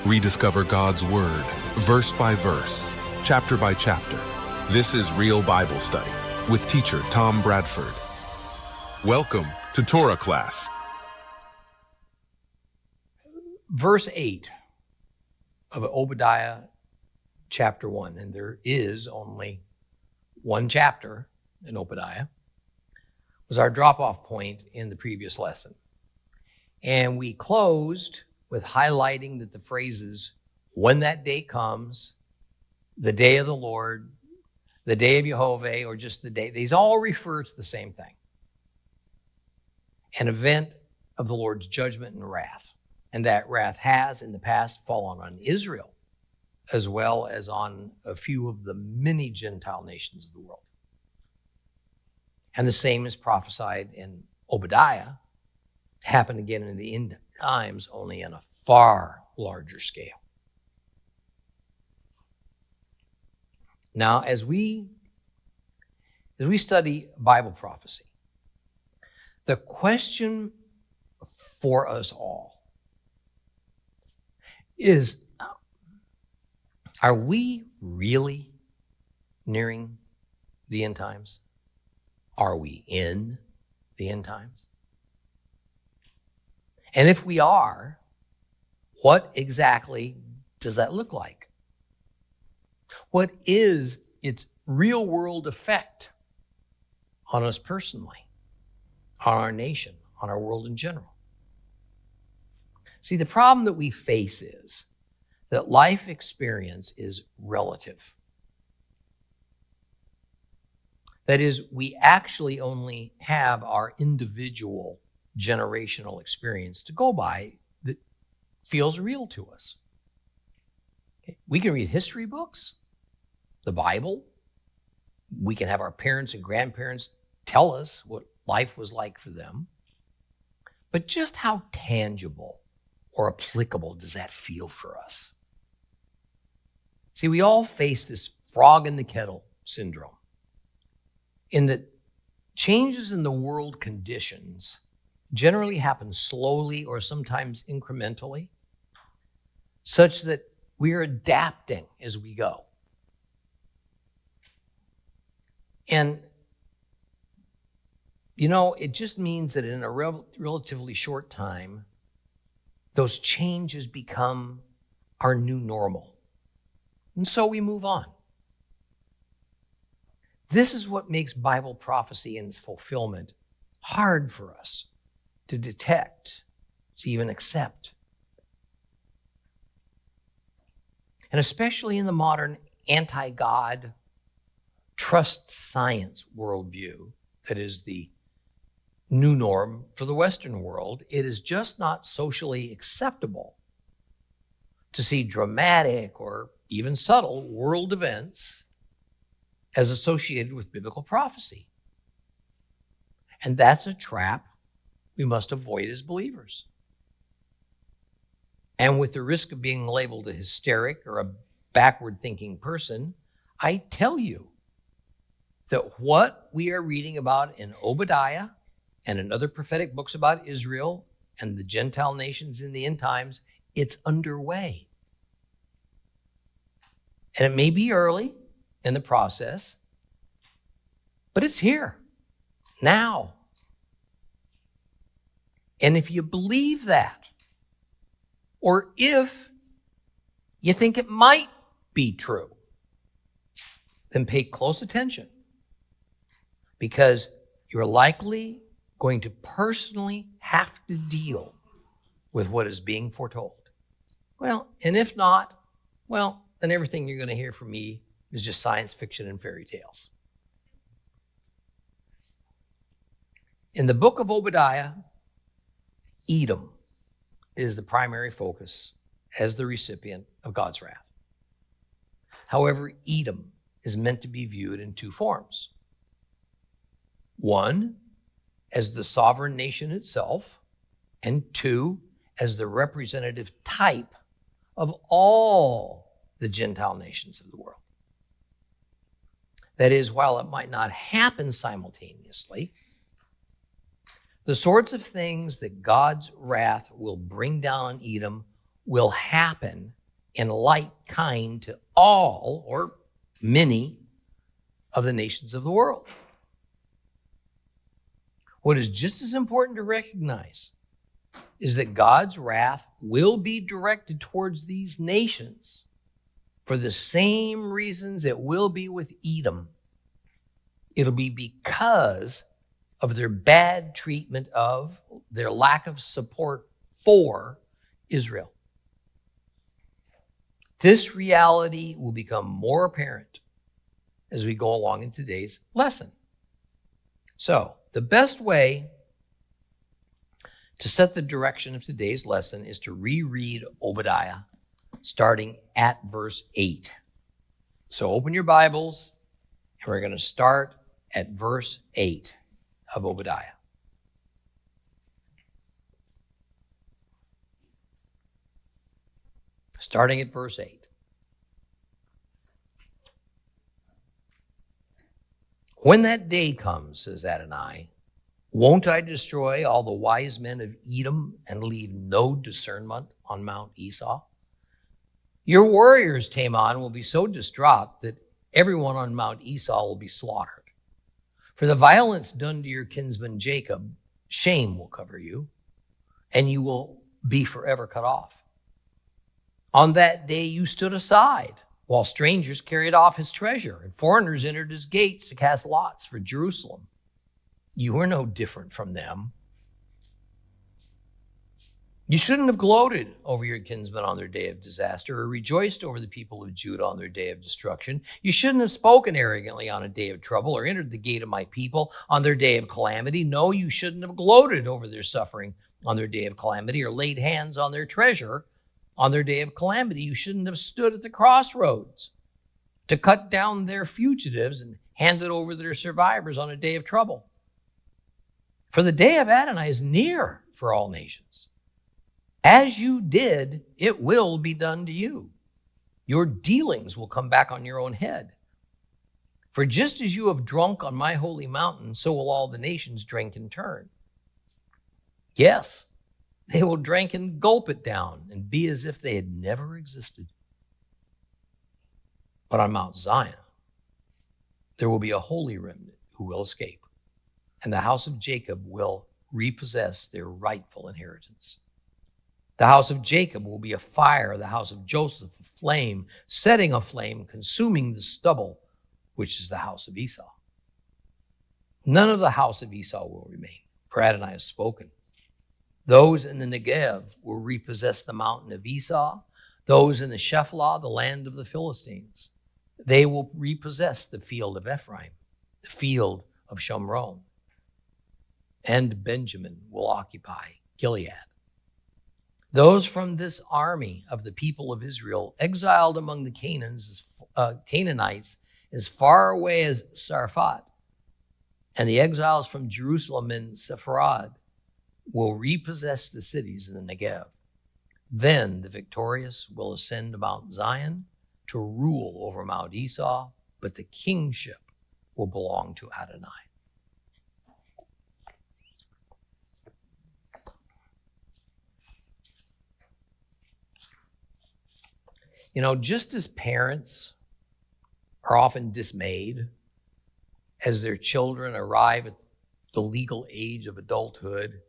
Rediscover God's Word, verse by verse, chapter by chapter. This is Real Bible Study with teacher Tom Bradford. Welcome to Torah class. Verse 8 of Obadiah chapter 1, and there is only one chapter in Obadiah, was our drop-off point in the previous lesson. And we closed with highlighting that the phrases, when that day comes, the day of the Lord, the day of Jehovah, or just the day, these all refer to the same thing. An event of the Lord's judgment and wrath. And that wrath has in the past fallen on Israel, as well as on a few of the many Gentile nations of the world. And the same is prophesied in Obadiah, to happen again in the end times, only on a far larger scale. Now, as we study Bible prophecy, the question for us all is, are we really nearing the end times? Are we in the end times? And if we are, what exactly does that look like? What is its real world effect on us personally, on our nation, on our world in general? See, the problem that we face is that life experience is relative. That is, we actually only have our individual generational experience to go by that feels real to us. Okay. We can read history books, the Bible. We can have our parents and grandparents tell us what life was like for them. But just how tangible or applicable does that feel for us? See, we all face this frog in the kettle syndrome, in that changes in the world conditions generally happen slowly or sometimes incrementally, such that we are adapting as we go. And, it just means that in a relatively short time, those changes become our new normal. And so we move on. This is what makes Bible prophecy and its fulfillment hard for us to detect, to even accept. And especially in the modern anti-God, trust science worldview that is the new norm for the Western world, it is just not socially acceptable to see dramatic or even subtle world events as associated with biblical prophecy. And that's a trap we must avoid as believers. And with the risk of being labeled a hysteric or a backward-thinking person, I tell you that what we are reading about in Obadiah and in other prophetic books about Israel and the Gentile nations in the end times, it's underway. And it may be early in the process, but it's here, now. And if you believe that, or if you think it might be true, then pay close attention, because you're likely going to personally have to deal with what is being foretold. Well, and if not, then everything you're going to hear from me is just science fiction and fairy tales. In the book of Obadiah, Edom is the primary focus as the recipient of God's wrath. However, Edom is meant to be viewed in two forms. One, as the sovereign nation itself, and two, as the representative type of all the Gentile nations of the world. That is, while it might not happen simultaneously, the sorts of things that God's wrath will bring down on Edom will happen in like kind to all or many of the nations of the world. What is just as important to recognize is that God's wrath will be directed towards these nations for the same reasons it will be with Edom. It'll be because of their bad treatment of, their lack of support for Israel. This reality will become more apparent as we go along in today's lesson. So, the best way to set the direction of today's lesson is to reread Obadiah, starting at verse 8. So open your Bibles, and we're going to start at verse 8 of Obadiah. Starting at verse 8. When that day comes, says Adonai, won't I destroy all the wise men of Edom and leave no discernment on Mount Esau? Your warriors, Taman, will be so distraught that everyone on Mount Esau will be slaughtered. For the violence done to your kinsman Jacob, shame will cover you, and you will be forever cut off. On that day you stood aside, while strangers carried off his treasure, and foreigners entered his gates to cast lots for Jerusalem. You were no different from them. You shouldn't have gloated over your kinsmen on their day of disaster, or rejoiced over the people of Judah on their day of destruction. You shouldn't have spoken arrogantly on a day of trouble, or entered the gate of my people on their day of calamity. No, you shouldn't have gloated over their suffering on their day of calamity, or laid hands on their treasure on their day of calamity. You shouldn't have stood at the crossroads to cut down their fugitives and handed over their survivors on a day of trouble. For the day of Adonai is near for all nations. As you did, it will be done to you. Your dealings will come back on your own head. For just as you have drunk on my holy mountain, so will all the nations drink in turn. Yes, they will drink and gulp it down and be as if they had never existed. But on Mount Zion, there will be a holy remnant who will escape, and the house of Jacob will repossess their rightful inheritance. The house of Jacob will be a fire, the house of Joseph a flame, setting aflame, consuming the stubble, which is the house of Esau. None of the house of Esau will remain, for Adonai has spoken. Those in the Negev will repossess the mountain of Esau. Those in the Shephelah, the land of the Philistines. They will repossess the field of Ephraim, the field of Shomron. And Benjamin will occupy Gilead. Those from this army of the people of Israel, exiled among the Canaanites, as far away as Sarfat, and the exiles from Jerusalem and Sepharad, will repossess the cities in the Negev. Then the victorious will ascend to Mount Zion to rule over Mount Esau, but the kingship will belong to Adonai. You know, just as parents are often dismayed as their children arrive at the legal age of adulthood,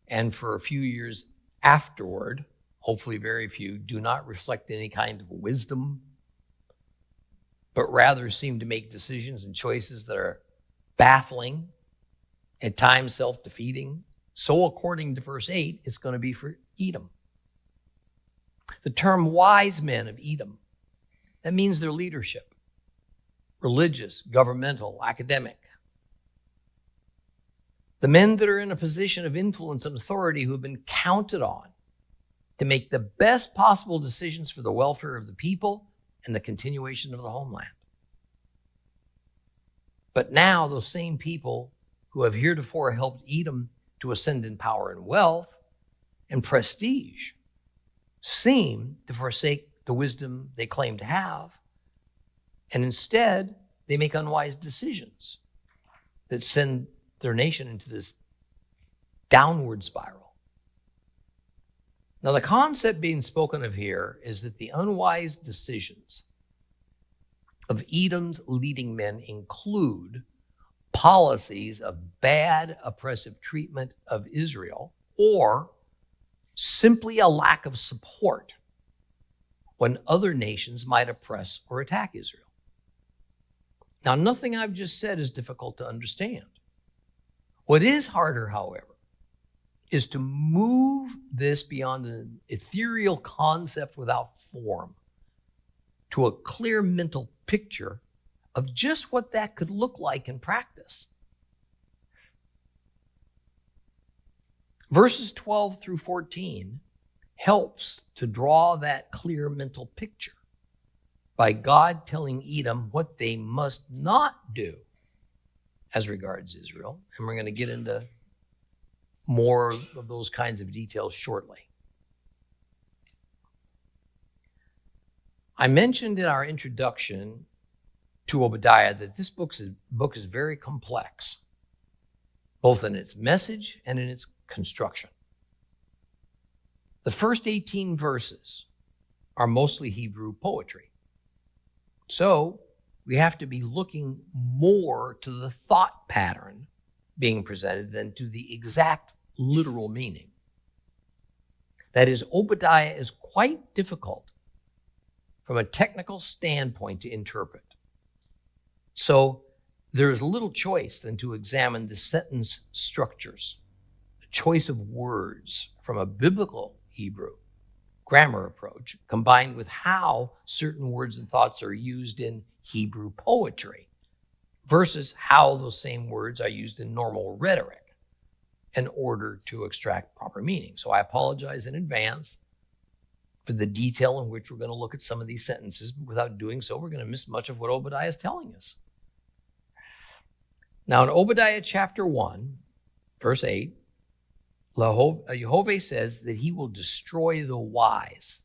and for a few years afterward, hopefully very few, do not reflect any kind of wisdom, but rather seem to make decisions and choices that are baffling, at times self-defeating. So according to verse 8, it's going to be for Edom. The term wise men of Edom, that means their leadership, religious, governmental, academic. The men that are in a position of influence and authority who have been counted on to make the best possible decisions for the welfare of the people and the continuation of the homeland. But now those same people who have heretofore helped Edom to ascend in power and wealth and prestige seem to forsake the wisdom they claim to have, and instead they make unwise decisions that send their nation into this downward spiral. Now, the concept being spoken of here is that the unwise decisions of Edom's leading men include policies of bad, oppressive treatment of Israel, or simply a lack of support when other nations might oppress or attack Israel. Now, nothing I've just said is difficult to understand. What is harder, however, is to move this beyond an ethereal concept without form to a clear mental picture of just what that could look like in practice. Verses 12 through 14 helps to draw that clear mental picture by God telling Edom what they must not do as regards Israel. And we're going to get into more of those kinds of details shortly. I mentioned in our introduction to Obadiah that this book is very complex, both in its message and in its construction. The first 18 verses are mostly Hebrew poetry. So we have to be looking more to the thought pattern being presented than to the exact literal meaning. That is, Obadiah is quite difficult from a technical standpoint to interpret. So there is little choice than to examine the sentence structures, the choice of words from a biblical Hebrew grammar approach, combined with how certain words and thoughts are used in Hebrew poetry versus how those same words are used in normal rhetoric in order to extract proper meaning. So I apologize in advance for the detail in which we're going to look at some of these sentences. But without doing so, we're going to miss much of what Obadiah is telling us. Now, in Obadiah chapter 1, verse 8, Jehovah says that he will destroy the wise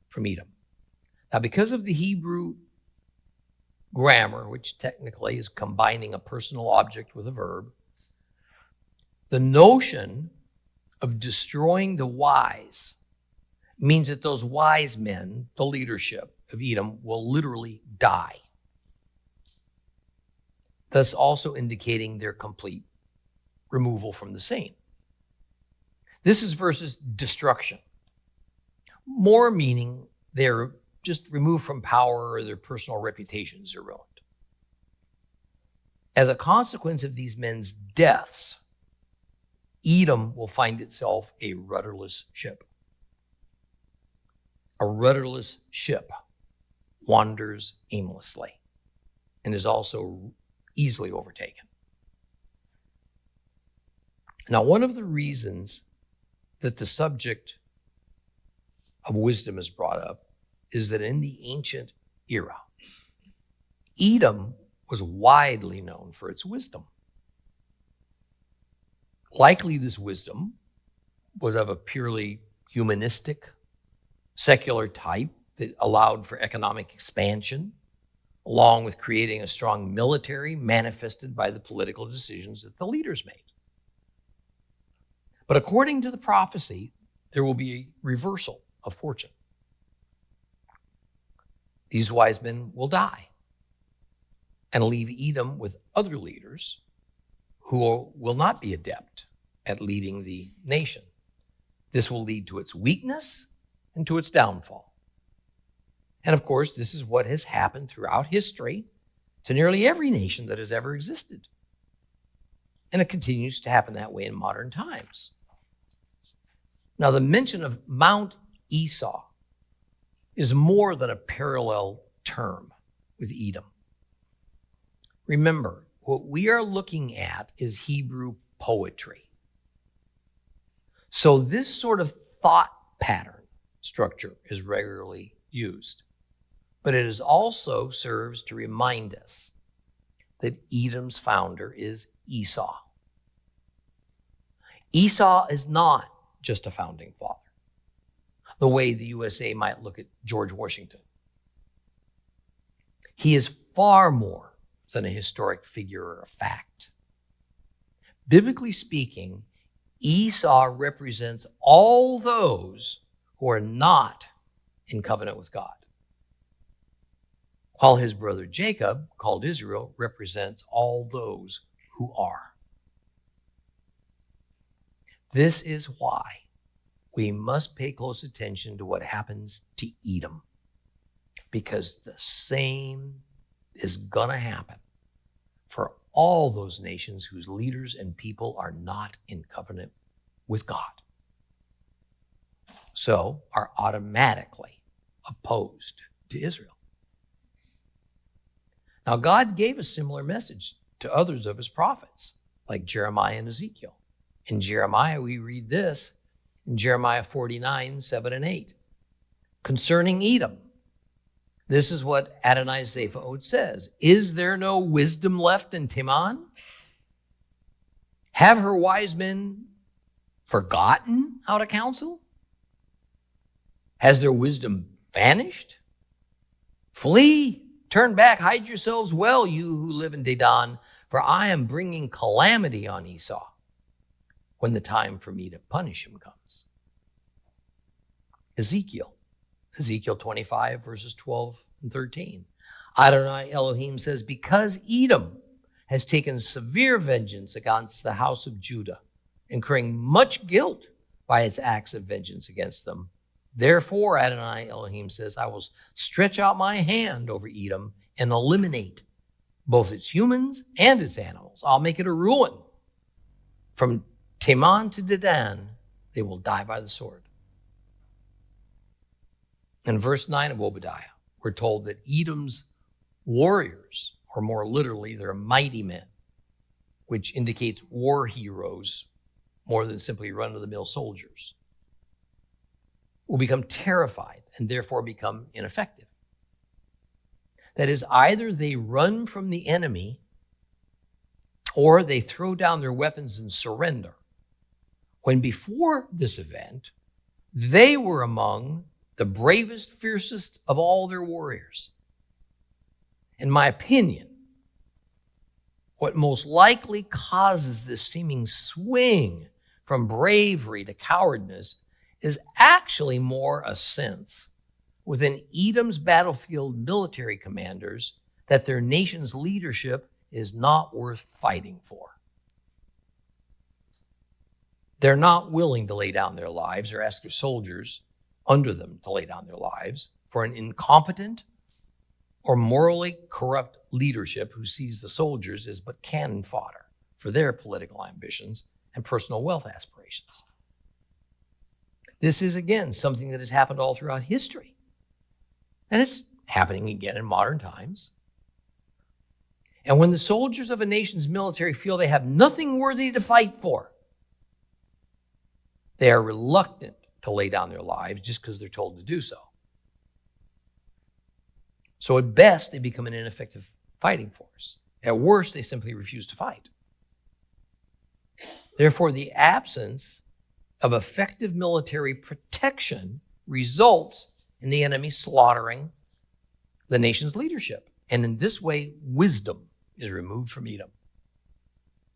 from Edom. Now, because of the Hebrew grammar, which technically is combining a personal object with a verb, the notion of destroying the wise means that those wise men, the leadership of Edom, will literally die, thus also indicating their complete removal from the scene. This is versus destruction, more meaning they're just removed from power or their personal reputations are ruined. As a consequence of these men's deaths, Edom will find itself a rudderless ship. A rudderless ship wanders aimlessly and is also easily overtaken. Now, one of the reasons that the subject of wisdom is brought up is that in the ancient era, Edom was widely known for its wisdom. Likely this wisdom was of a purely humanistic, secular type that allowed for economic expansion, along with creating a strong military manifested by the political decisions that the leaders made. But according to the prophecy, there will be a reversal of fortune. These wise men will die and leave Edom with other leaders who will not be adept at leading the nation. This will lead to its weakness and to its downfall. And of course, this is what has happened throughout history to nearly every nation that has ever existed. And it continues to happen that way in modern times. Now, the mention of Mount Esau is more than a parallel term with Edom. Remember, what we are looking at is Hebrew poetry. So this sort of thought pattern structure is regularly used, but it also serves to remind us that Edom's founder is Esau. Esau is not just a founding father, the way the USA might look at George Washington. He is far more than a historic figure or a fact. Biblically speaking, Esau represents all those who are not in covenant with God, while his brother Jacob, called Israel, represents all those who are. This is why we must pay close attention to what happens to Edom, because the same is going to happen for all those nations whose leaders and people are not in covenant with God, so are automatically opposed to Israel. Now, God gave a similar message to others of his prophets, like Jeremiah and Ezekiel. In Jeremiah, we read this in Jeremiah 49, 7 and 8. Concerning Edom, this is what Adonai Zephod says. Is there no wisdom left in Teman? Have her wise men forgotten how to counsel? Has their wisdom vanished? Flee, turn back, hide yourselves well, you who live in Dedan, for I am bringing calamity on Esau when the time for me to punish him comes. Ezekiel 25, verses 12 and 13. Adonai Elohim says, because Edom has taken severe vengeance against the house of Judah, incurring much guilt by its acts of vengeance against them, therefore, Adonai Elohim says, I will stretch out my hand over Edom and eliminate both its humans and its animals. I'll make it a ruin. From Teman to Dedan, they will die by the sword. In verse 9 of Obadiah, we're told that Edom's warriors, or more literally, they're mighty men, which indicates war heroes more than simply run-of-the-mill soldiers, will become terrified and therefore become ineffective. That is, either they run from the enemy or they throw down their weapons and surrender. When before this event, they were among the bravest, fiercest of all their warriors. In my opinion, what most likely causes this seeming swing from bravery to cowardness is actually more a sense within Edom's battlefield military commanders that their nation's leadership is not worth fighting for. They're not willing to lay down their lives or ask their soldiers under them to lay down their lives for an incompetent or morally corrupt leadership who sees the soldiers as but cannon fodder for their political ambitions and personal wealth aspirations. This is, again, something that has happened all throughout history. And it's happening again in modern times. And when the soldiers of a nation's military feel they have nothing worthy to fight for, they are reluctant to lay down their lives just because they're told to do so. So at best, they become an ineffective fighting force. At worst, they simply refuse to fight. Therefore, the absence of effective military protection results in the enemy slaughtering the nation's leadership. And in this way, wisdom is removed from Edom,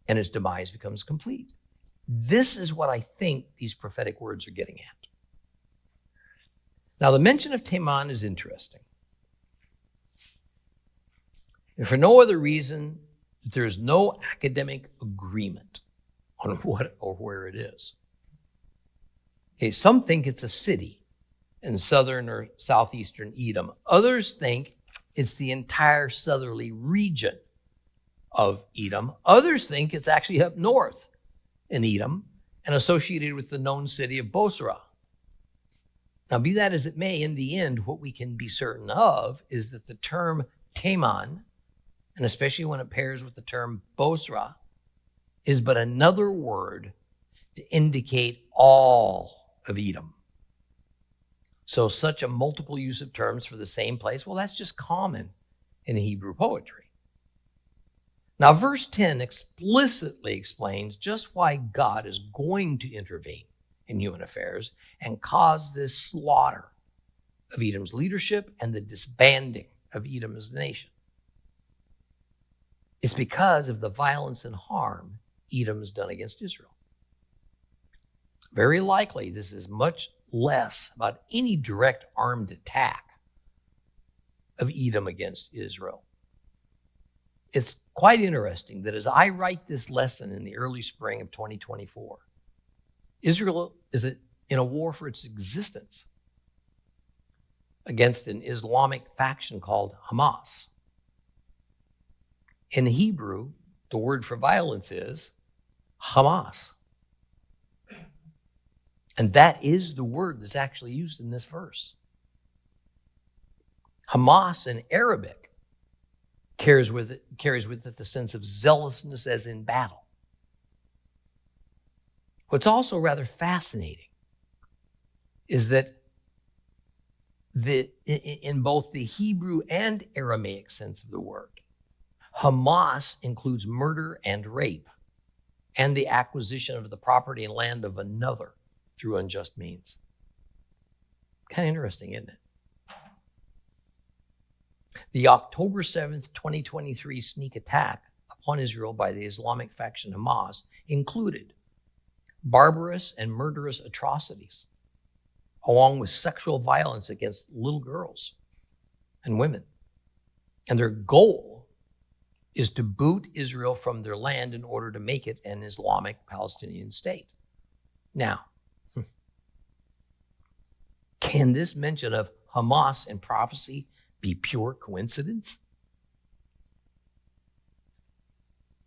and its demise becomes complete. This is what I think these prophetic words are getting at. Now, the mention of Teman is interesting. And for no other reason, there's no academic agreement on what or where it is. Okay, some think it's a city in southern or southeastern Edom. Others think it's the entire southerly region of Edom. Others think it's actually up north in Edom and associated with the known city of Bosra. Now, be that as it may, in the end, what we can be certain of is that the term Teman, and especially when it pairs with the term Bosra, is but another word to indicate all of Edom. So such a multiple use of terms for the same place, well, that's just common in Hebrew poetry. Now, verse 10 explicitly explains just why God is going to intervene in human affairs and cause this slaughter of Edom's leadership and the disbanding of Edom as a nation. It's because of the violence and harm Edom has done against Israel. Very likely, this is much less about any direct armed attack of Edom against Israel. It's quite interesting that as I write this lesson in the early spring of 2024, Israel is in a war for its existence against an Islamic faction called Hamas. In Hebrew, the word for violence is Hamas. And that is the word that's actually used in this verse. Hamas in Arabic carries with it the sense of zealousness as in battle. What's also rather fascinating is that in both the Hebrew and Aramaic sense of the word, Hamas includes murder and rape and the acquisition of the property and land of another through unjust means. Kind of interesting, isn't it? The October 7th, 2023 sneak attack upon Israel by the Islamic faction Hamas included barbarous and murderous atrocities, along with sexual violence against little girls and women. And their goal is to boot Israel from their land in order to make it an Islamic Palestinian state. Now, can this mention of Hamas in prophecy be pure coincidence?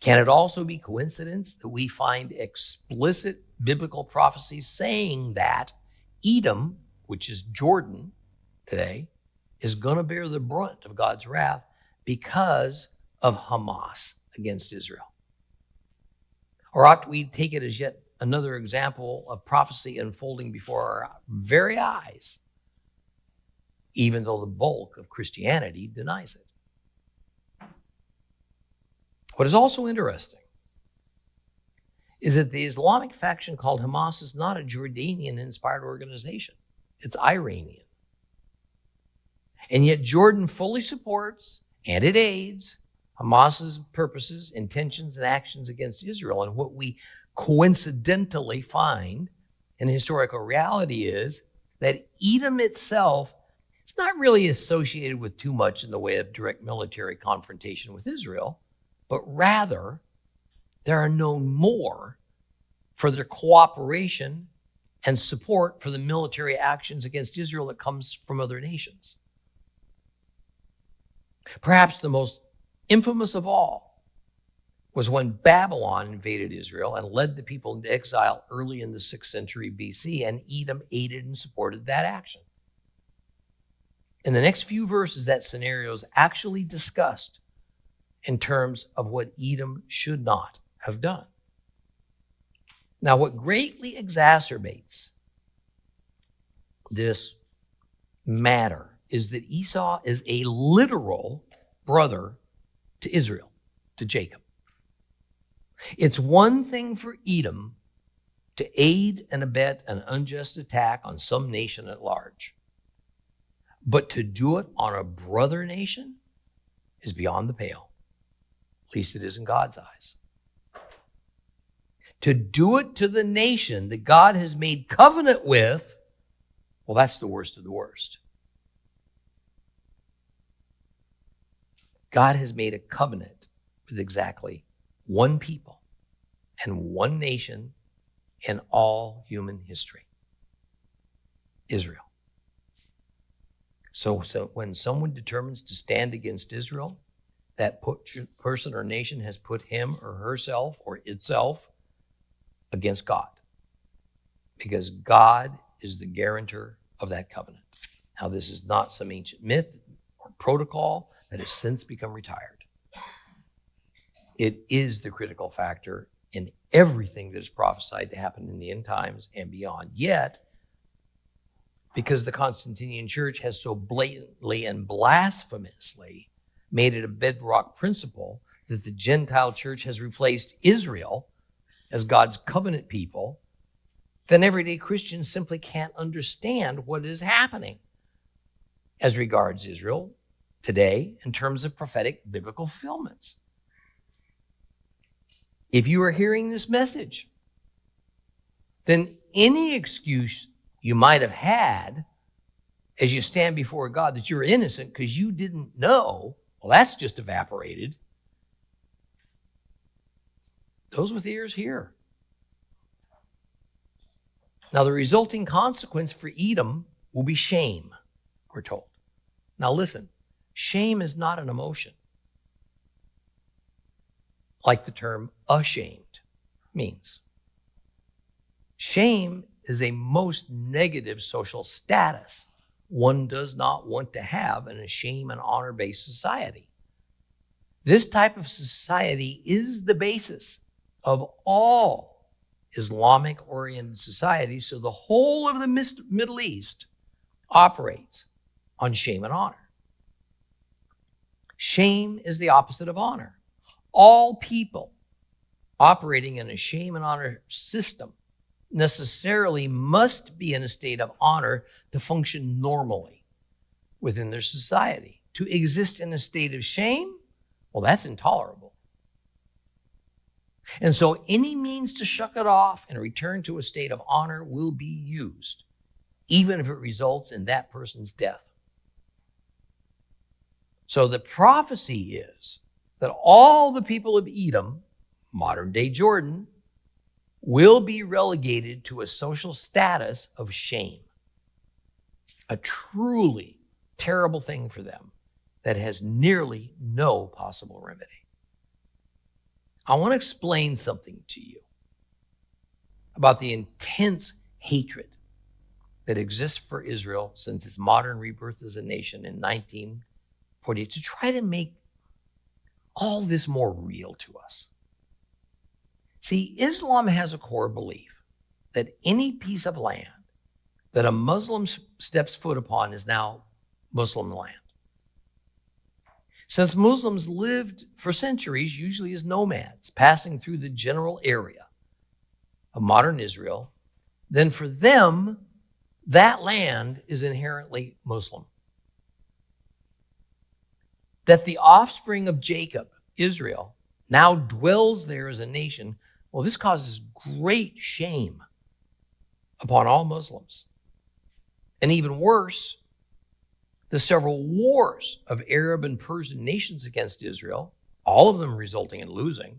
Can it also be coincidence that we find explicit biblical prophecies saying that Edom, which is Jordan today, is going to bear the brunt of God's wrath because of Hamas against Israel? Or ought we take it as yet another example of prophecy unfolding before our very eyes, even though the bulk of Christianity denies it? What is also interesting is that the Islamic faction called Hamas is not a Jordanian-inspired organization. It's Iranian. And yet Jordan fully supports and it aids Hamas's purposes, intentions, and actions against Israel. And what we coincidentally find in historical reality is that Edom itself is not really associated with too much in the way of direct military confrontation with Israel, but rather they are known more for their cooperation and support for the military actions against Israel that comes from other nations. Perhaps the most infamous of all was when Babylon invaded Israel and led the people into exile early in the 6th century BC, and Edom aided and supported that action. In the next few verses, that scenario is actually discussed in terms of what Edom should not have done. Now, what greatly exacerbates this matter is that Esau is a literal brother to Israel, to Jacob. It's one thing for Edom to aid and abet an unjust attack on some nation at large, but to do it on a brother nation is beyond the pale. At least it is in God's eyes. To do it to the nation that God has made covenant with, well, that's the worst of the worst. God has made a covenant with exactly one people and one nation in all human history: Israel. So when someone determines to stand against Israel, that person or nation has put him or herself or itself against God, because God is the guarantor of that covenant. Now, this is not some ancient myth or protocol that has since become retired. It is the critical factor in everything that is prophesied to happen in the end times and beyond. Yet, because the Constantinian Church has so blatantly and blasphemously made it a bedrock principle that the Gentile church has replaced Israel as God's covenant people, then everyday Christians simply can't understand what is happening as regards Israel today in terms of prophetic biblical fulfillments. If you are hearing this message, then any excuse you might have had as you stand before God that you're innocent because you didn't know, well, that's just evaporated. Those with ears hear. Now, the resulting consequence for Edom will be shame, we're told. Now, listen, shame is not an emotion, like the term ashamed means. Shame is a most negative social status. One does not want to have in a shame and honor-based society. This type of society is the basis of all Islamic-oriented societies, so the whole of the Middle East operates on shame and honor. Shame is the opposite of honor. All people operating in a shame and honor system necessarily must be in a state of honor to function normally within their society. To exist in a state of shame, well, that's intolerable. And so any means to shuck it off and return to a state of honor will be used, even if it results in that person's death. So the prophecy is that all the people of Edom, modern-day Jordan, will be relegated to a social status of shame. A truly terrible thing for them that has nearly no possible remedy. I want to explain something to you about the intense hatred that exists for Israel since its modern rebirth as a nation in 1948 to try to make all this more real to us. See, Islam has a core belief that any piece of land that a Muslim steps foot upon is now Muslim land. Since Muslims lived for centuries, usually as nomads, passing through the general area of modern Israel, then for them, that land is inherently Muslim. That the offspring of Jacob, Israel, now dwells there as a nation, well, this causes great shame upon all Muslims. And even worse, the several wars of Arab and Persian nations against Israel, all of them resulting in losing,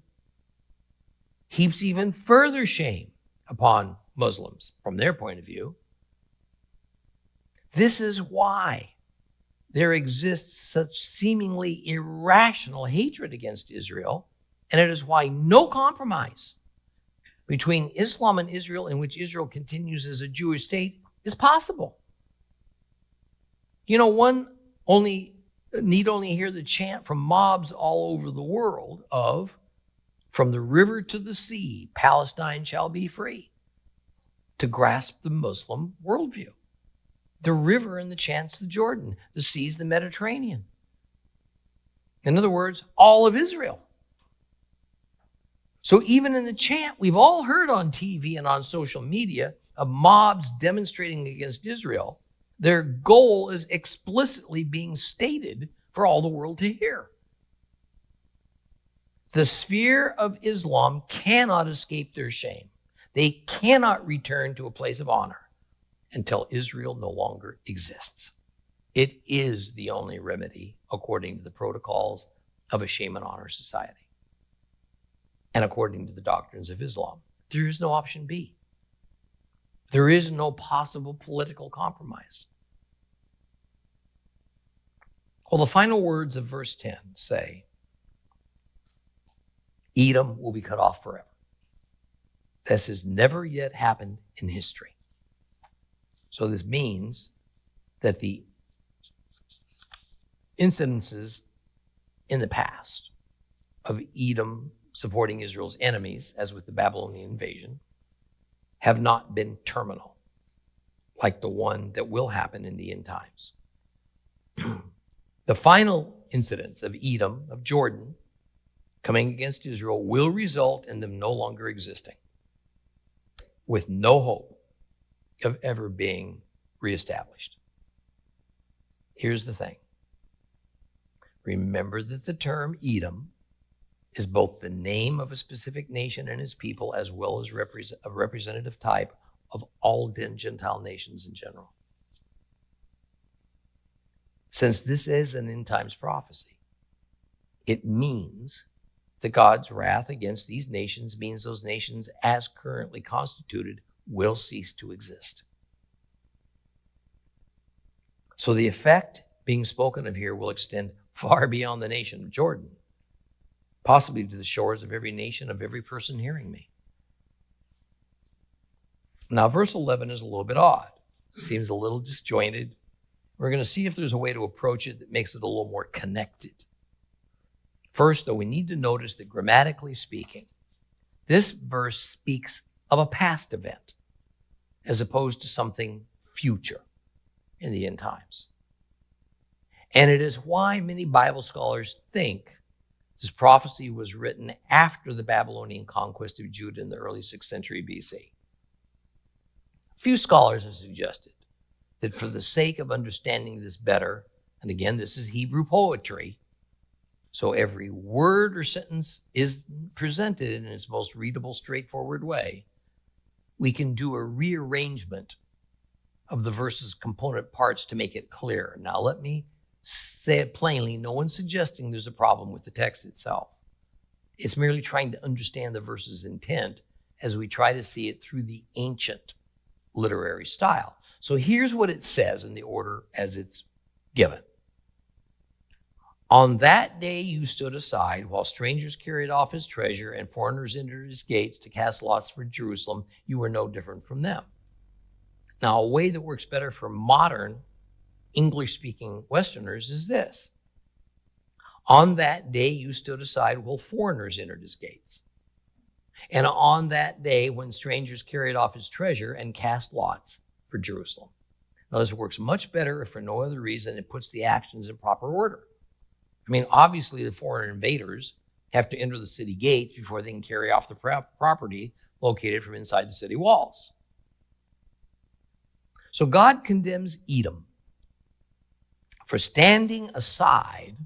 heaps even further shame upon Muslims from their point of view. This is why there exists such seemingly irrational hatred against Israel, and it is why no compromise between Islam and Israel, in which Israel continues as a Jewish state, is possible. You know, one need only hear the chant from mobs all over the world of, from the river to the sea, Palestine shall be free, to grasp the Muslim worldview. The river and the chant's the Jordan, the sea's the Mediterranean. In other words, all of Israel. So even in the chant we've all heard on TV and on social media of mobs demonstrating against Israel, their goal is explicitly being stated for all the world to hear. The sphere of Islam cannot escape their shame. They cannot return to a place of honor until Israel no longer exists. It is the only remedy according to the protocols of a shame and honor society. And according to the doctrines of Islam, there is no option B. There is no possible political compromise. Well, the final words of verse 10 say, Edom will be cut off forever. This has never yet happened in history. So this means that the incidences in the past of Edom supporting Israel's enemies, as with the Babylonian invasion, have not been terminal, like the one that will happen in the end times. The final incidents of Edom, of Jordan, coming against Israel will result in them no longer existing, with no hope of ever being reestablished. Here's the thing. Remember that the term Edom is both the name of a specific nation and its people, as well as a representative type of all Gentile nations in general. Since this is an end times prophecy, it means that God's wrath against these nations means those nations, as currently constituted, will cease to exist. So the effect being spoken of here will extend far beyond the nation of Jordan, possibly to the shores of every nation of every person hearing me. Now, verse 11 is a little bit odd. It seems a little disjointed. We're going to see if there's a way to approach it that makes it a little more connected. First, though, we need to notice that grammatically speaking, this verse speaks of a past event as opposed to something future in the end times. And it is why many Bible scholars think this prophecy was written after the Babylonian conquest of Judah in the early 6th century BC. A few scholars have suggested that for the sake of understanding this better, and again, this is Hebrew poetry, so every word or sentence is presented in its most readable, straightforward way, we can do a rearrangement of the verse's component parts to make it clear. Now, let me say it plainly. No one's suggesting there's a problem with the text itself. It's merely trying to understand the verse's intent as we try to see it through the ancient literary style. So here's what it says in the order as it's given. On that day you stood aside while strangers carried off his treasure and foreigners entered his gates to cast lots for Jerusalem. You were no different from them. Now, a way that works better for modern English-speaking Westerners is this. On that day you stood aside while foreigners entered his gates. And on that day when strangers carried off his treasure and cast lots for Jerusalem. Now, this works much better if for no other reason it puts the actions in proper order. I mean, obviously the foreign invaders have to enter the city gates before they can carry off the property located from inside the city walls. So God condemns Edom for standing aside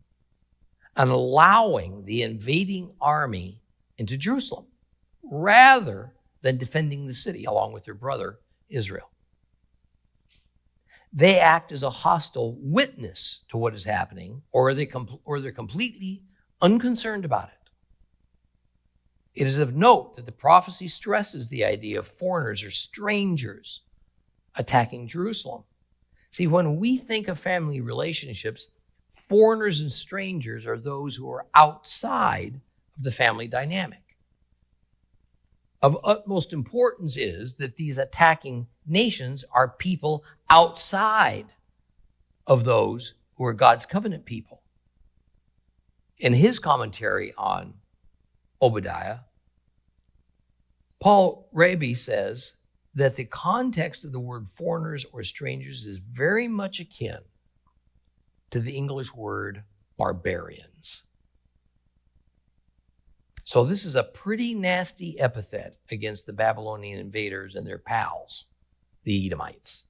and allowing the invading army into Jerusalem rather than defending the city along with their brother Israel. They act as a hostile witness to what is happening, or they're completely unconcerned about it. It is of note that the prophecy stresses the idea of foreigners or strangers attacking Jerusalem. See, when we think of family relationships, foreigners and strangers are those who are outside of the family dynamic. Of utmost importance is that these attacking nations are people outside of those who are God's covenant people. In his commentary on Obadiah, Paul Raby says that the context of the word foreigners or strangers is very much akin to the English word barbarians. So this is a pretty nasty epithet against the Babylonian invaders and their pals, the Edomites.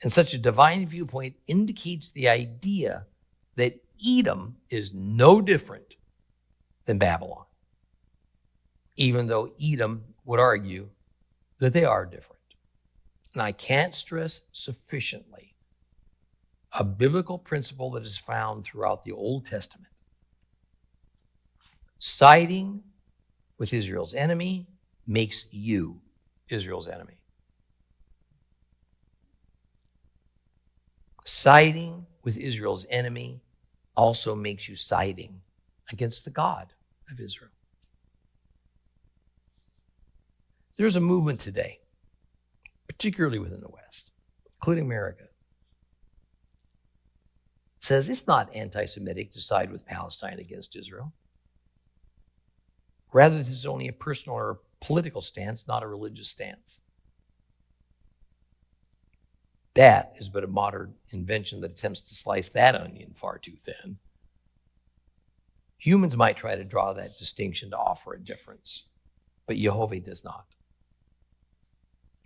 And such a divine viewpoint indicates the idea that Edom is no different than Babylon, even though Edom would argue that they are different. And I can't stress sufficiently a biblical principle that is found throughout the Old Testament. Siding with Israel's enemy makes you Israel's enemy. Siding with Israel's enemy also makes you siding against the God of Israel. There's a movement today, particularly within the West, including America, says it's not anti-Semitic to side with Palestine against Israel. Rather, this is only a personal or a political stance, not a religious stance. That is but a modern invention that attempts to slice that onion far too thin. Humans might try to draw that distinction to offer a difference, but Jehovah does not.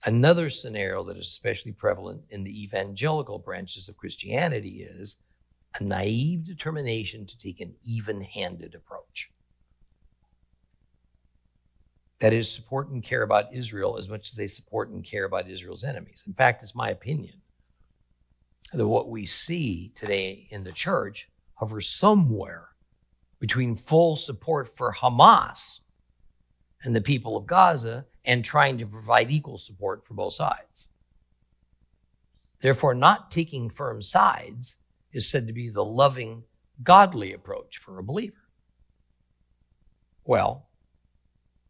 Another scenario that is especially prevalent in the evangelical branches of Christianity is a naive determination to take an even-handed approach. that is, support and care about Israel as much as they support and care about Israel's enemies. In fact, it's my opinion that what we see today in the church hovers somewhere between full support for Hamas and the people of Gaza and trying to provide equal support for both sides. Therefore, not taking firm sides is said to be the loving, godly approach for a believer. Well,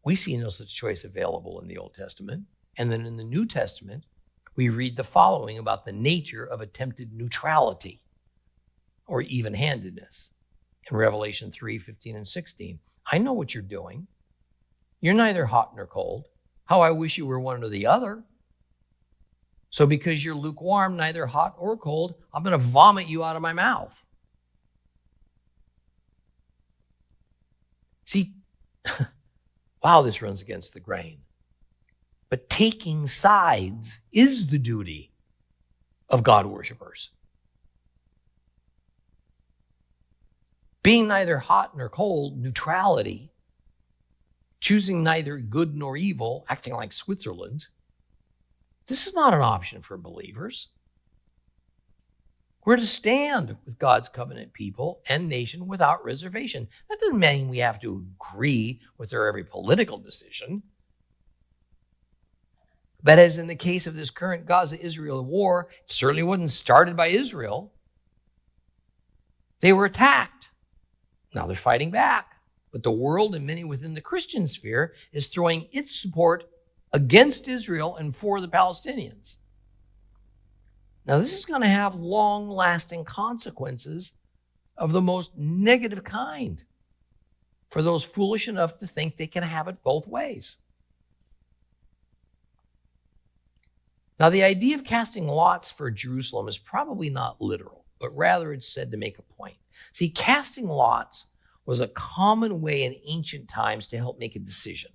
we see no such choice available in the Old Testament. And then in the New Testament, we read the following about the nature of attempted neutrality or even-handedness in Revelation 3:15 and 16. I know what you're doing. You're neither hot nor cold. How I wish you were one or the other. So because you're lukewarm, neither hot or cold, I'm going to vomit you out of my mouth. See, wow, this runs against the grain. But taking sides is the duty of God worshipers. Being neither hot nor cold, neutrality, choosing neither good nor evil, acting like Switzerland, this is not an option for believers. We're to stand with God's covenant people and nation without reservation. That doesn't mean we have to agree with their every political decision. But as in the case of this current Gaza-Israel war, it certainly wasn't started by Israel. They were attacked. Now they're fighting back. But the world, and many within the Christian sphere, is throwing its support against Israel and for the Palestinians. Now, this is going to have long-lasting consequences of the most negative kind for those foolish enough to think they can have it both ways. Now, the idea of casting lots for Jerusalem is probably not literal, but rather it's said to make a point. See, casting lots was a common way in ancient times to help make a decision.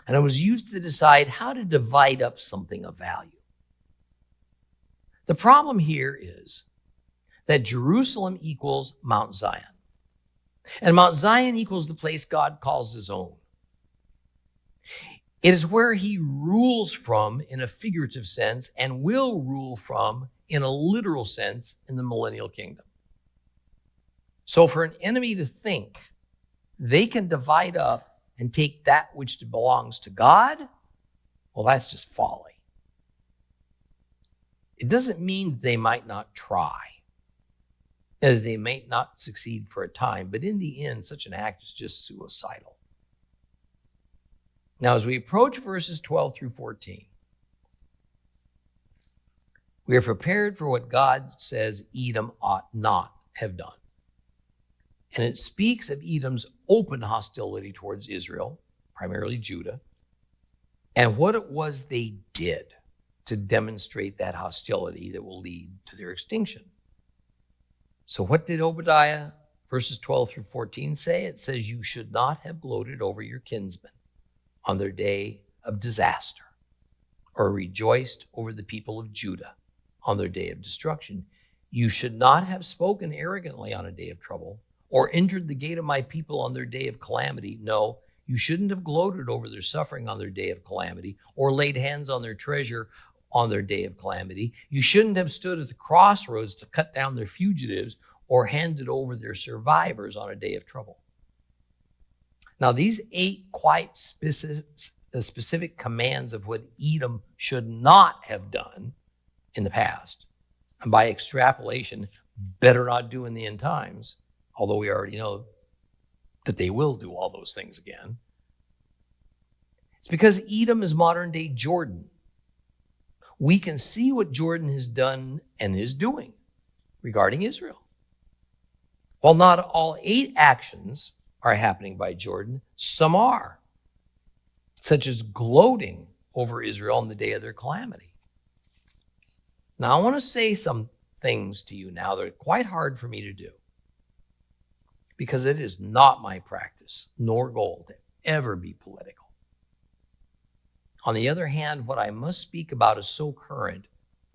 And it was used to decide how to divide up something of value. The problem here is that Jerusalem equals Mount Zion. And Mount Zion equals the place God calls his own. It is where he rules from in a figurative sense and will rule from in a literal sense in the millennial kingdom. So for an enemy to think they can divide up and take that which belongs to God, well, that's just folly. It doesn't mean they might not try, that they may not succeed for a time, but in the end, such an act is just suicidal. Now, as we approach verses 12 through 14, we are prepared for what God says Edom ought not have done. And it speaks of Edom's open hostility towards Israel, primarily Judah, and what it was they did to demonstrate that hostility that will lead to their extinction. So what did Obadiah, verses 12 through 14, say? It says, you should not have gloated over your kinsmen on their day of disaster, or rejoiced over the people of Judah on their day of destruction. You should not have spoken arrogantly on a day of trouble, or entered the gate of my people on their day of calamity. No, you shouldn't have gloated over their suffering on their day of calamity, or laid hands on their treasure on their day of calamity. You shouldn't have stood at the crossroads to cut down their fugitives, or handed over their survivors on a day of trouble. Now, these 8 quite specific commands of what Edom should not have done in the past, and by extrapolation, better not do in the end times, although we already know that they will do all those things again. It's because Edom is modern-day Jordan. We can see what Jordan has done and is doing regarding Israel. While not all 8 actions are happening by Jordan, some are, such as gloating over Israel on the day of their calamity. Now, I want to say some things to you now that are quite hard for me to do, because it is not my practice nor goal to ever be political. On the other hand, what I must speak about is so current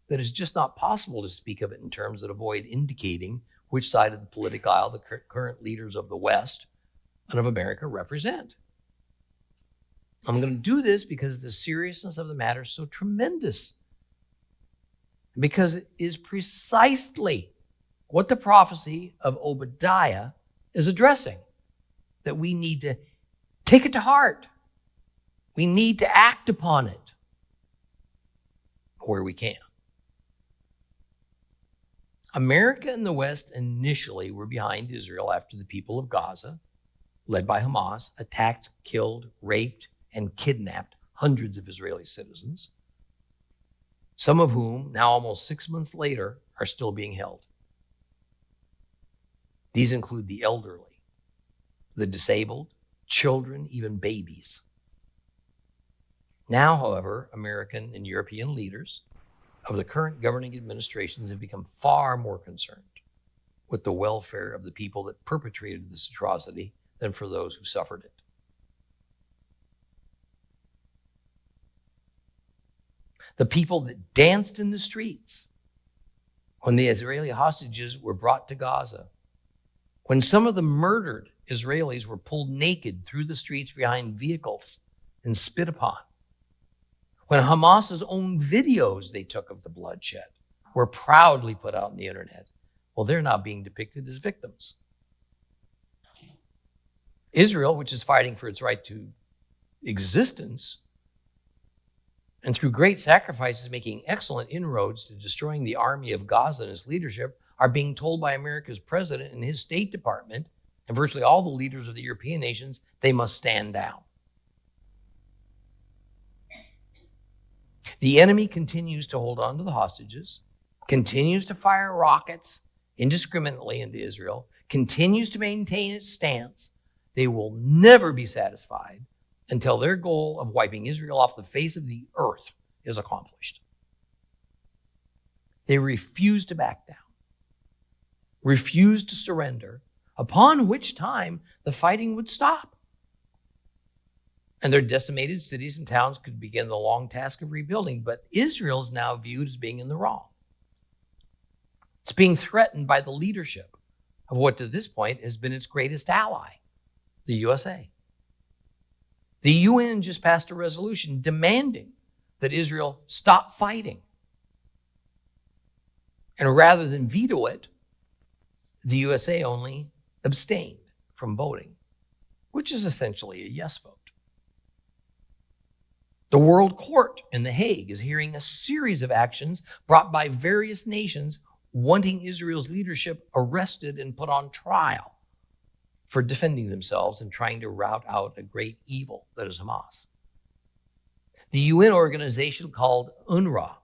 that it's just not possible to speak of it in terms that avoid indicating which side of the political aisle the current leaders of the West and of America represent. I'm going to do this because the seriousness of the matter is so tremendous. Because it is precisely what the prophecy of Obadiah is addressing, that we need to take it to heart. We need to act upon it where we can. America and the West initially were behind Israel after the people of Gaza, led by Hamas, attacked, killed, raped, and kidnapped hundreds of Israeli citizens, some of whom, now almost 6 months later, are still being held. These include the elderly, the disabled, children, even babies. Now, however, American and European leaders of the current governing administrations have become far more concerned with the welfare of the people that perpetrated this atrocity than for those who suffered it. The people that danced in the streets when the Israeli hostages were brought to Gaza, when some of the murdered Israelis were pulled naked through the streets behind vehicles and spit upon, when Hamas's own videos they took of the bloodshed were proudly put out on the internet, well, they're now being depicted as victims. Israel, which is fighting for its right to existence, and through great sacrifices making excellent inroads to destroying the army of Gaza and its leadership, are being told by America's president and his State Department, and virtually all the leaders of the European nations, they must stand down. The enemy continues to hold on to the hostages, continues to fire rockets indiscriminately into Israel, continues to maintain its stance. They will never be satisfied until their goal of wiping Israel off the face of the earth is accomplished. They refuse to back down, refuse to surrender, upon which time the fighting would stop. And their decimated cities and towns could begin the long task of rebuilding. But Israel is now viewed as being in the wrong. It's being threatened by the leadership of what to this point has been its greatest ally, the USA. The UN just passed a resolution demanding that Israel stop fighting. And rather than veto it, the USA only abstained from voting, which is essentially a yes vote. The World Court in The Hague is hearing a series of actions brought by various nations wanting Israel's leadership arrested and put on trial for defending themselves and trying to rout out a great evil that is Hamas. The UN organization called UNRWA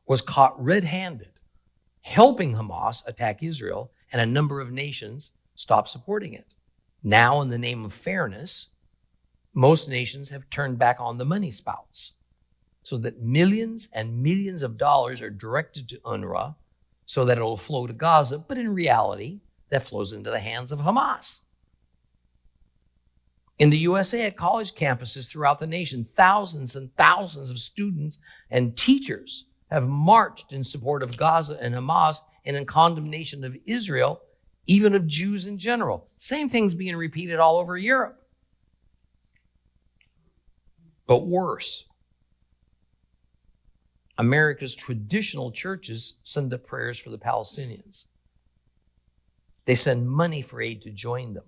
was caught red-handed, helping Hamas attack Israel, and a number of nations stopped supporting it. Now, in the name of fairness, most nations have turned back on the money spouts so that millions and millions of dollars are directed to UNRWA so that it will flow to Gaza, but in reality, that flows into the hands of Hamas. In the USA, at college campuses throughout the nation, thousands and thousands of students and teachers have marched in support of Gaza and Hamas and in condemnation of Israel, even of Jews in general. Same thing's being repeated all over Europe. But worse, America's traditional churches send up prayers for the Palestinians. They send money for aid to join them.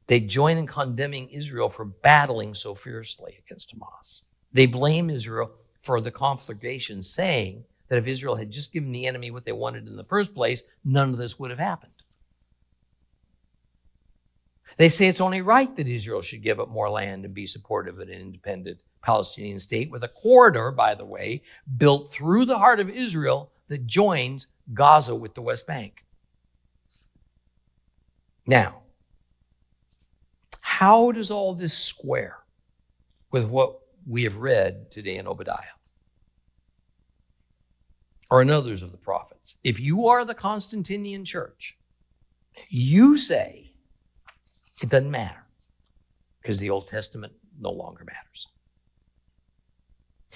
They join in condemning Israel for battling so fiercely against Hamas. They blame Israel for the conflagration, saying that if Israel had just given the enemy what they wanted in the first place, none of this would have happened. They say it's only right that Israel should give up more land and be supportive of an independent Palestinian state with a corridor, by the way, built through the heart of Israel that joins Gaza with the West Bank. Now, how does all this square with what we have read today in Obadiah or in others of the prophets? If you are the Constantinian church, you say it doesn't matter because the Old Testament no longer matters.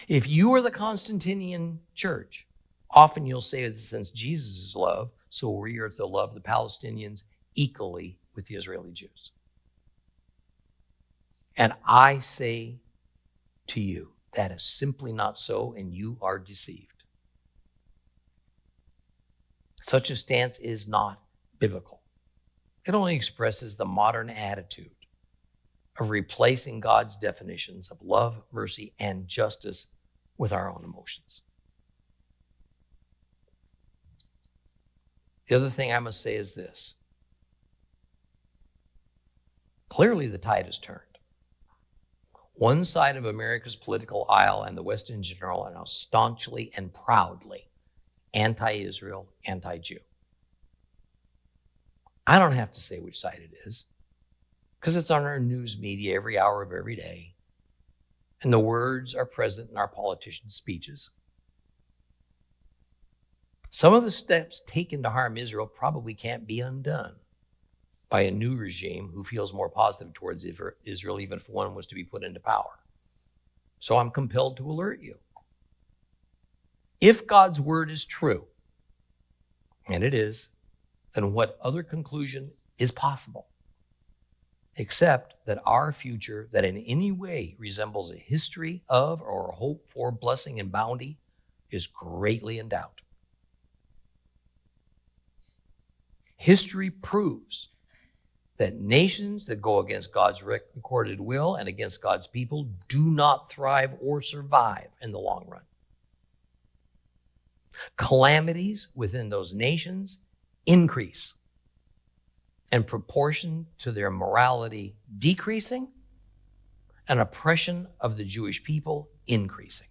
If you are the Constantinian church, often you'll say that since Jesus is love, so we are to love the Palestinians equally with the Israeli Jews. And I say to you, that is simply not so, and you are deceived. Such a stance is not biblical. It only expresses the modern attitude of replacing God's definitions of love, mercy, and justice with our own emotions. The other thing I must say is this. Clearly, the tide has turned. One side of America's political aisle and the West in general are now staunchly and proudly anti-Israel, anti-Jew. I don't have to say which side it is, because it's on our news media every hour of every day, and the words are present in our politicians' speeches. Some of the steps taken to harm Israel probably can't be undone by a new regime who feels more positive towards Israel, even if one was to be put into power. So I'm compelled to alert you. If God's word is true, and it is, then what other conclusion is possible? Except that our future, that in any way resembles a history of or a hope for blessing and bounty, is greatly in doubt. History proves that nations that go against God's recorded will and against God's people do not thrive or survive in the long run. Calamities within those nations increase in proportion to their morality decreasing and oppression of the Jewish people increasing.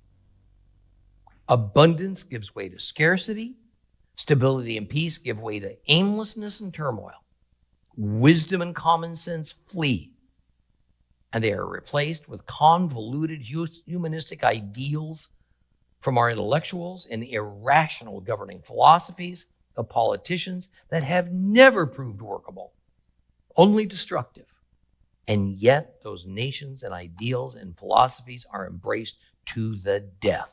Abundance gives way to scarcity. Stability and peace give way to aimlessness and turmoil. Wisdom and common sense flee, and they are replaced with convoluted humanistic ideals from our intellectuals and irrational governing philosophies of politicians that have never proved workable, only destructive. And yet those nations and ideals and philosophies are embraced to the death,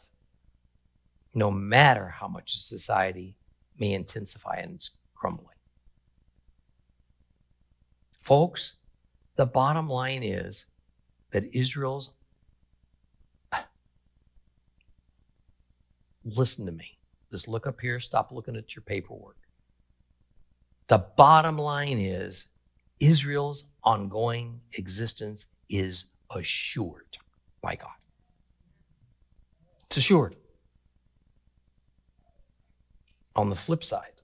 no matter how much society may intensify in its crumbling. Folks, the bottom line is that Israel's, listen to me. Just look up here, stop looking at your paperwork. The bottom line is Israel's ongoing existence is assured by God. It's assured. On the flip side,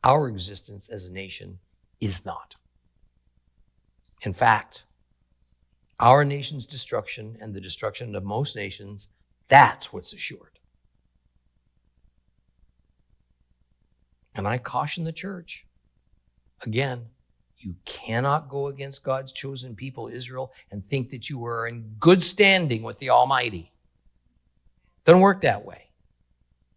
our existence as a nation is not. In fact, our nation's destruction and the destruction of most nations, that's what's assured. And I caution the church, again, you cannot go against God's chosen people, Israel, and think that you are in good standing with the Almighty. Doesn't work that way.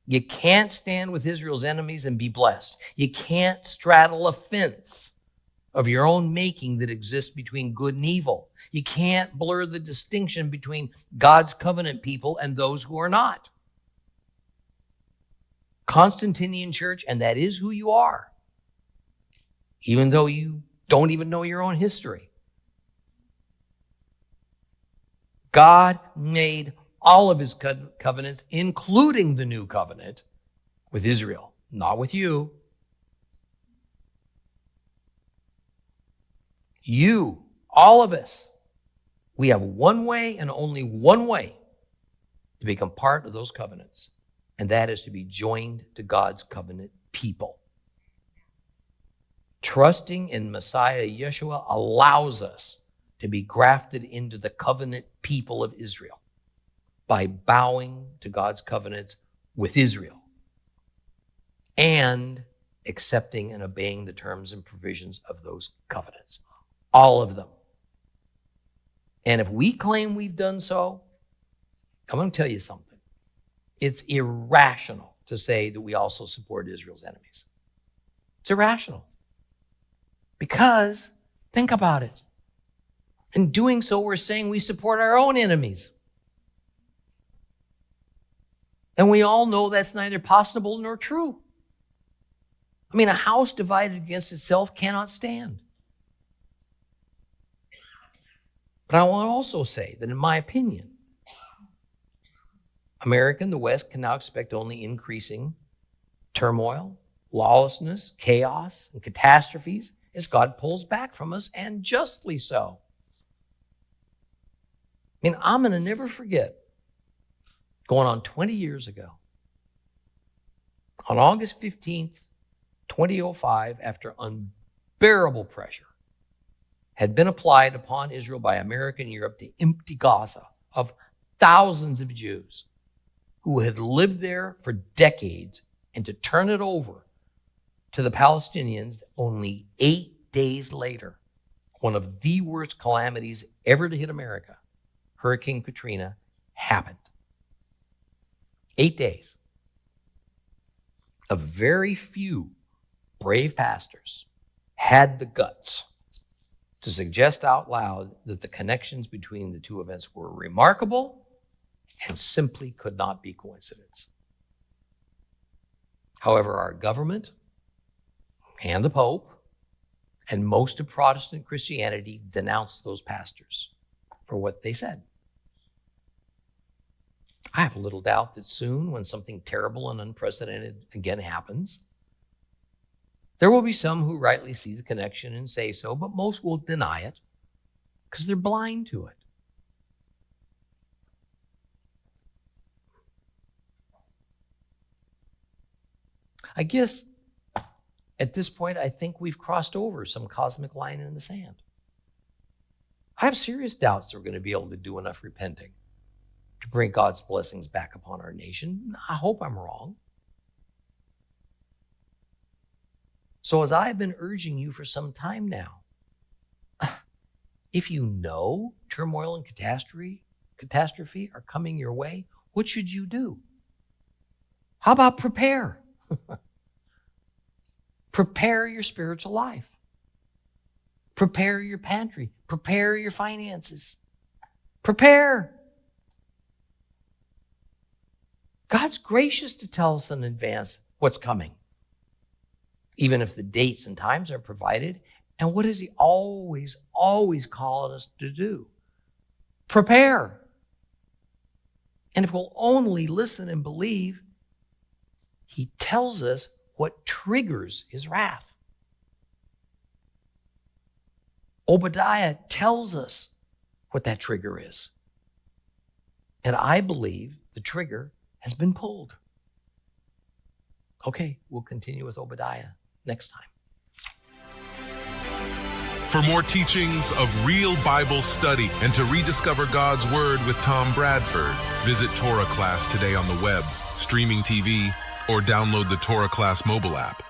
You can't stand with Israel's enemies and be blessed. You can't straddle a fence of your own making that exists between good and evil. You can't blur the distinction between God's covenant people and those who are not. Constantinian church, and that is who you are, even though you don't even know your own history. God made all of his covenants, including the new covenant, with Israel, not with you. You, all of us, we have one way and only one way to become part of those covenants, and that is to be joined to God's covenant people. Trusting in Messiah Yeshua allows us to be grafted into the covenant people of Israel by bowing to God's covenants with Israel and accepting and obeying the terms and provisions of those covenants. All of them. And if we claim we've done so, I'm going to tell you something. It's irrational to say that we also support Israel's enemies. It's irrational. Because, think about it. In doing so, we're saying we support our own enemies. And we all know that's neither possible nor true. I mean, a house divided against itself cannot stand. But I want to also say that in my opinion, America and the West can now expect only increasing turmoil, lawlessness, chaos, and catastrophes as God pulls back from us, and justly so. I mean, I'm going to never forget, going on 20 years ago, on August 15th, 2005, after unbearable pressure had been applied upon Israel by America and Europe to empty Gaza of thousands of Jews who had lived there for decades, and to turn it over to the Palestinians only 8 days later, one of the worst calamities ever to hit America, Hurricane Katrina, happened. 8 days. A very few brave pastors had the guts to suggest out loud that the connections between the two events were remarkable and simply could not be coincidence. However, our government and the Pope and most of Protestant Christianity denounced those pastors for what they said. I have little doubt that soon, when something terrible and unprecedented again happens, there will be some who rightly see the connection and say so, but most will deny it because they're blind to it. I guess at this point, I think we've crossed over some cosmic line in the sand. I have serious doubts that we're going to be able to do enough repenting to bring God's blessings back upon our nation. I hope I'm wrong. So as I've been urging you for some time now, if you know turmoil and catastrophe are coming your way, what should you do? How about prepare? Prepare your spiritual life. Prepare your pantry. Prepare your finances. Prepare. God's gracious to tell us in advance what's coming, even if the dates and times are provided. And what is he always calling us to do? Prepare. And if we'll only listen and believe, he tells us what triggers his wrath. Obadiah tells us what that trigger is. And I believe the trigger has been pulled. Okay, we'll continue with Obadiah next time. For more teachings of real Bible study and to rediscover God's Word with Tom Bradford, visit Torah Class today on the web, streaming TV, or download the Torah Class mobile app.